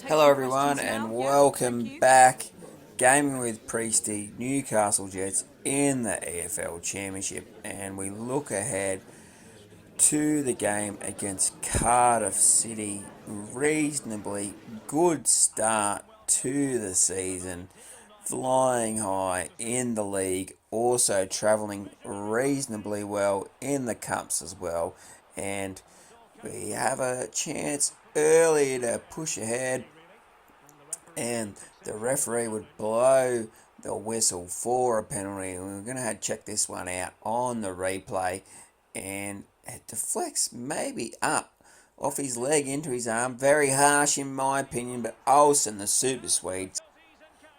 Hello everyone and welcome back. Gaming with Priesty, Newcastle Jets in the EFL Championship, and we look ahead to the game against Cardiff City. Reasonably good start to the season, flying high in the league, also travelling reasonably well in the cups as well, and we have a chance early to push ahead, and the referee would blow the whistle for a penalty. And we're going to check this one out on the replay, and it deflects maybe up off his leg into his arm. Very harsh in my opinion, but Olsen, the Super Swede,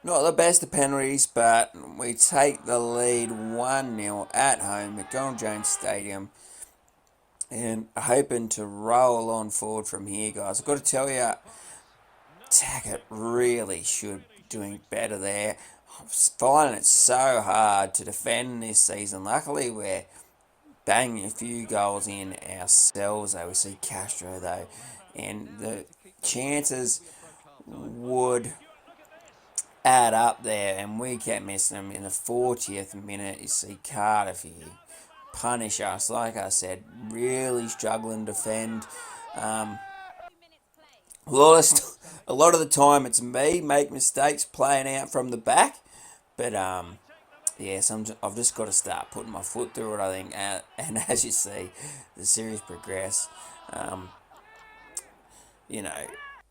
not the best of penalties, but we take the lead 1-0 at home, McDonald Jones Stadium, and hoping to roll on forward from here, guys. I've got to tell you, Taggart really should be doing better there. I'm finding it so hard to defend this season. Luckily, we're banging a few goals in ourselves, though. We see Castro, though, and the chances would add up there, and we kept missing them. In the 40th minute, you see Cardiff here punish us. Like I said, really struggling to defend. A lot of the time it's me make mistakes playing out from the back, but yes, I've just got to start putting my foot through it, I think. And as you see, the series progress. You know,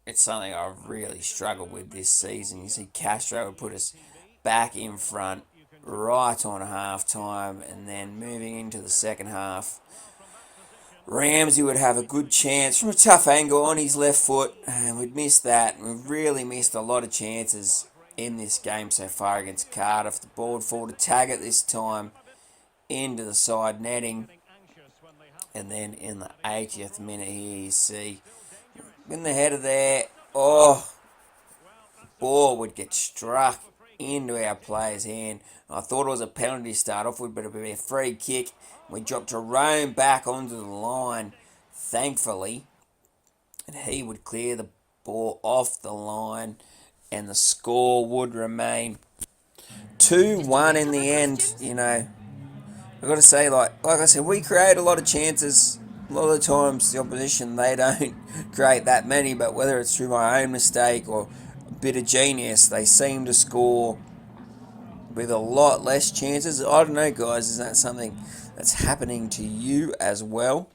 it's something I've really struggled with this season. You see, Castro would put us back in front right on half time, and then moving into the second half, Ramsey would have a good chance from a tough angle on his left foot, and we'd miss that. We've really missed a lot of chances in this game so far against Cardiff. The ball would fall to Taggart this time into the side netting, and then in the 80th minute here you see in the header there, ball would get struck into our player's hand. I thought it was a penalty to start off with, but it would be a free kick. We dropped Jerome back onto the line, thankfully, and he would clear the ball off the line, and the score would remain 2-1 in the end. You know, I've got to say, like I said, we create a lot of chances. A lot of the times, the opposition, they don't create that many, but whether it's through my own mistake or a bit of genius, they seem to score with a lot less chances. I don't know, guys, is that something that's happening to you as well?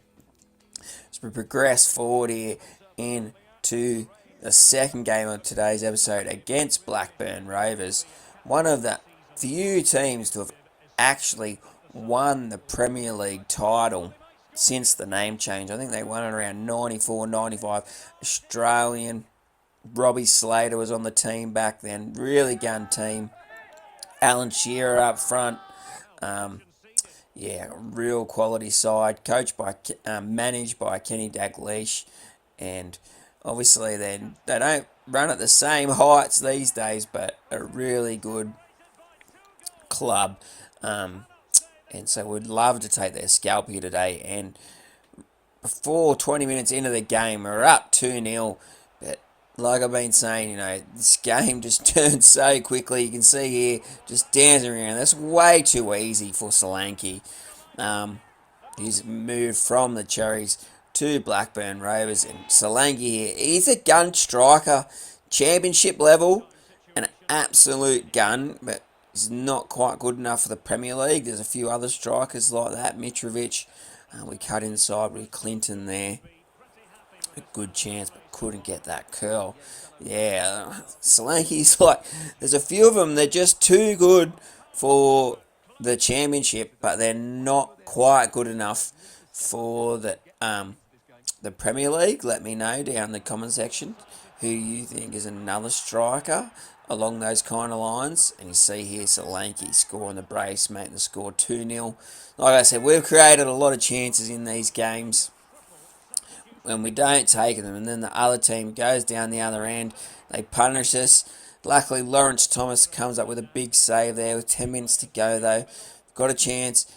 As we progress forward here into the second game of today's episode against Blackburn Rovers, one of the few teams to have actually won the Premier League title since the name change. I think they won it around 94, 95. Australian Robbie Slater was on the team back then. Really gun team. Alan Shearer up front. Real quality side. Coached by, managed by Kenny Dalglish. And obviously they don't run at the same heights these days, but a really good club. And so we'd love to take their scalp here today. And before 20 minutes into the game, we're up 2-0. But like I've been saying, you know, this game just turned so quickly. You can see here, just dancing around. That's way too easy for Solanke. He's moved from the Cherries to Blackburn Rovers. And Solanke here, he's a gun striker. Championship level, an absolute gun. But he's not quite good enough for the Premier League. There's a few other strikers like that. Mitrovic. We cut inside with Clinton there. A good chance, but couldn't get that curl. Yeah, Solanke's like, there's a few of them, they're just too good for the championship, but they're not quite good enough for the Premier League. Let me know down in the comment section who you think is another striker along those kind of lines. And you see here Solanke scoring the brace, making the score 2-0. Like I said, we've created a lot of chances in these games when we don't take them, and then the other team goes down the other end. They punish us. Luckily, Lawrence Thomas comes up with a big save there with 10 minutes to go, though. Got a chance.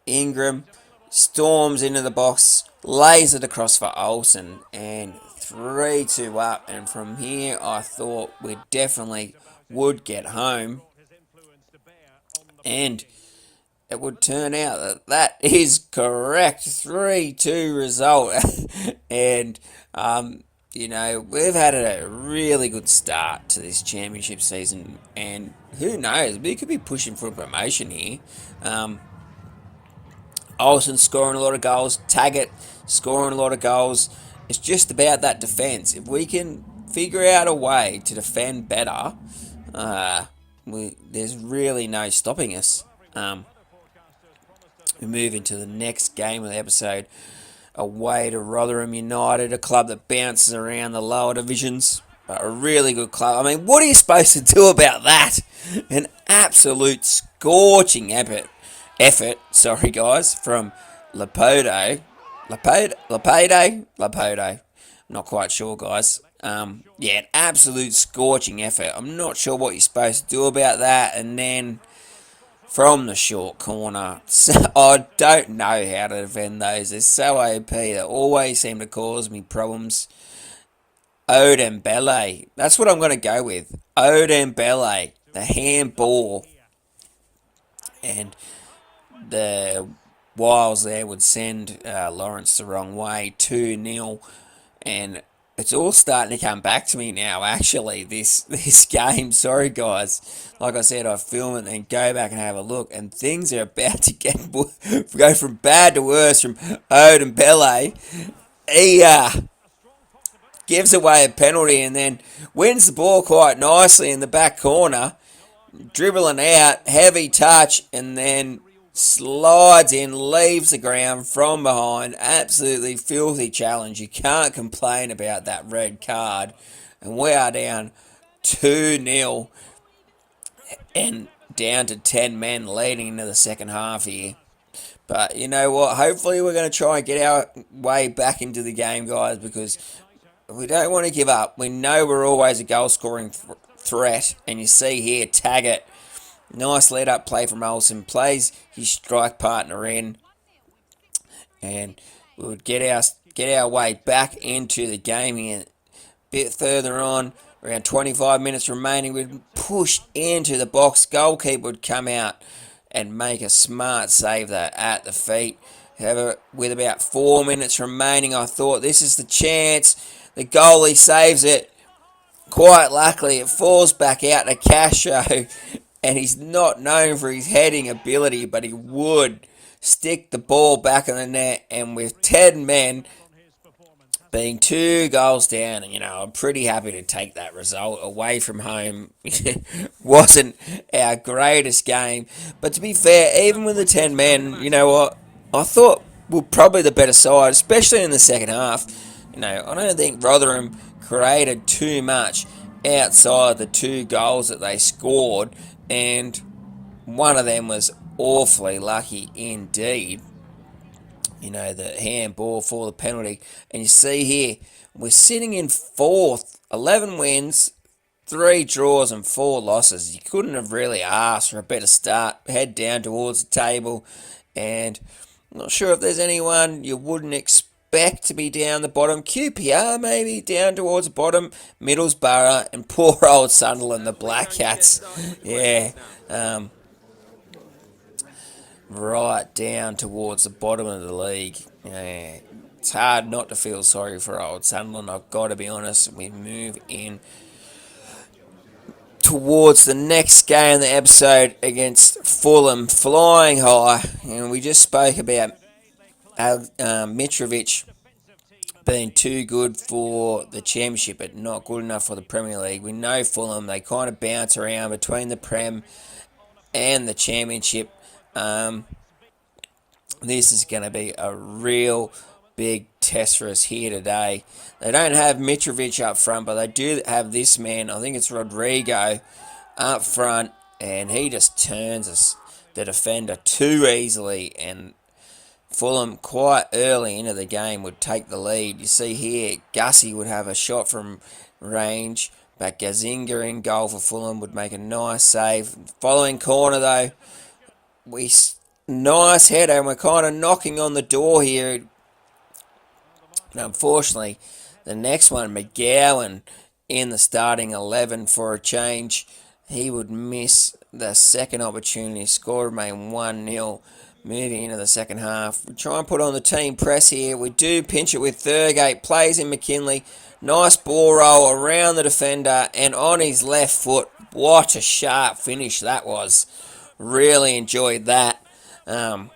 Ingram storms into the box, lays it across for Olsen, and 3-2 up, and from here I thought we definitely would get home, and it would turn out that that is correct. 3-2 result. And, we've had a really good start to this championship season. And who knows, we could be pushing for a promotion here. Olsen scoring a lot of goals. Taggart scoring a lot of goals. It's just about that defence. If we can figure out a way to defend better, there's really no stopping us. We move into the next game of the episode, away to Rotherham United, a club that bounces around the lower divisions, but a really good club. I mean, what are you supposed to do about that? An absolute scorching effort, sorry guys, from Lepodo. Lepodo? Not quite sure, guys. An absolute scorching effort. I'm not sure what you're supposed to do about that, and then from the short corner. So, I don't know how to defend those. They're so OP. They always seem to cause me problems. Odembele. That's what I'm going to go with. Odembele. The handball. And the Wiles there would send Lawrence the wrong way. 2-0. And it's all starting to come back to me now, actually, this game. Sorry, guys. Like I said, I film it and go back and have a look, and things are about to go from bad to worse from Odembele. He gives away a penalty and then wins the ball quite nicely in the back corner, dribbling out, heavy touch, and then slides in, leaves the ground from behind. Absolutely filthy challenge. You can't complain about that red card. And we are down 2-0 and down to 10 men leading into the second half here. But you know what? Hopefully we're going to try and get our way back into the game, guys, because we don't want to give up. We know we're always a goal-scoring threat. And you see here, Taggart, nice lead-up play from Olsen, plays his strike partner in, and we would get our way back into the game here. A bit further on, around 25 minutes remaining, we'd push into the box. Goalkeeper would come out and make a smart save there at the feet. However, with about 4 minutes remaining, I thought this is the chance. The goalie saves it. Quite luckily, it falls back out to Casho. And he's not known for his heading ability, but he would stick the ball back in the net. And with 10 men being 2 goals down, I'm pretty happy to take that result away from home. Wasn't our greatest game. But to be fair, even with the 10 men, you know what? I thought we're probably the better side, especially in the second half. I don't think Rotherham created too much outside the 2 goals that they scored. And one of them was awfully lucky indeed. The handball for the penalty. And you see here, we're sitting in 4th. 11 wins, 3 draws and 4 losses. You couldn't have really asked for a better start. Head down towards the table. And I'm not sure if there's anyone you wouldn't expect to be down the bottom. QPR maybe down towards the bottom. Middlesbrough and poor old Sunderland, the Black Cats. Yeah. Right down towards the bottom of the league. Yeah. It's hard not to feel sorry for old Sunderland, I've got to be honest. We move in towards the next game of the episode against Fulham, flying high. And we just spoke about Mitrovic being too good for the Championship but not good enough for the Premier League. We know Fulham, they kind of bounce around between the Prem and the Championship. This is going to be a real big test for us here today. They don't have Mitrovic up front, but they do have this man, I think it's Rodrigo, up front, and he just turns the defender too easily, and Fulham quite early into the game would take the lead. You see here, Gussie would have a shot from range, but Gazinga in goal for Fulham would make a nice save. Following corner though, nice header, and we're kind of knocking on the door here. And unfortunately, the next one, McGowan in the starting 11 for a change. He would miss the second opportunity. Score remain 1-0. Moving into the second half. We try and put on the team press here. We do pinch it with Thurgate. Plays in McKinley. Nice ball roll around the defender and on his left foot. What a sharp finish that was. Really enjoyed that. A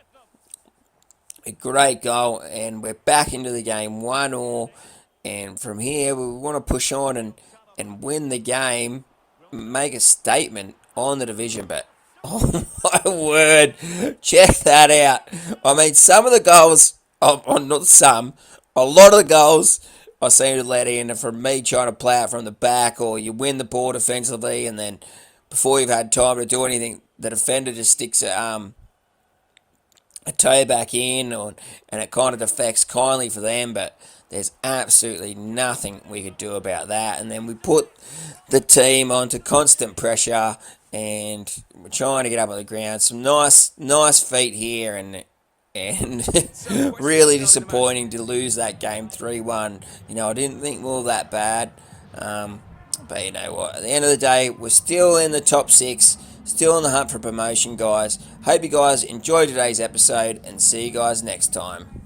great goal, and we're back into the game 1-1. And from here, we want to push on and win the game, make a statement on the division. But oh my word, check that out. I mean, some of the goals, not some, a lot of the goals I seem to let in are from me trying to play out from the back, or you win the ball defensively, and then before you've had time to do anything, the defender just sticks a toe back in, and it kind of defects kindly for them, but there's absolutely nothing we could do about that. And then we put the team onto constant pressure, and we're trying to get up on the ground. Some nice feet here, and really disappointing to lose that game 3-1. I didn't think we were that bad. But you know what? At the end of the day, we're still in the top 6, still in the hunt for promotion, guys. Hope you guys enjoyed today's episode, and see you guys next time.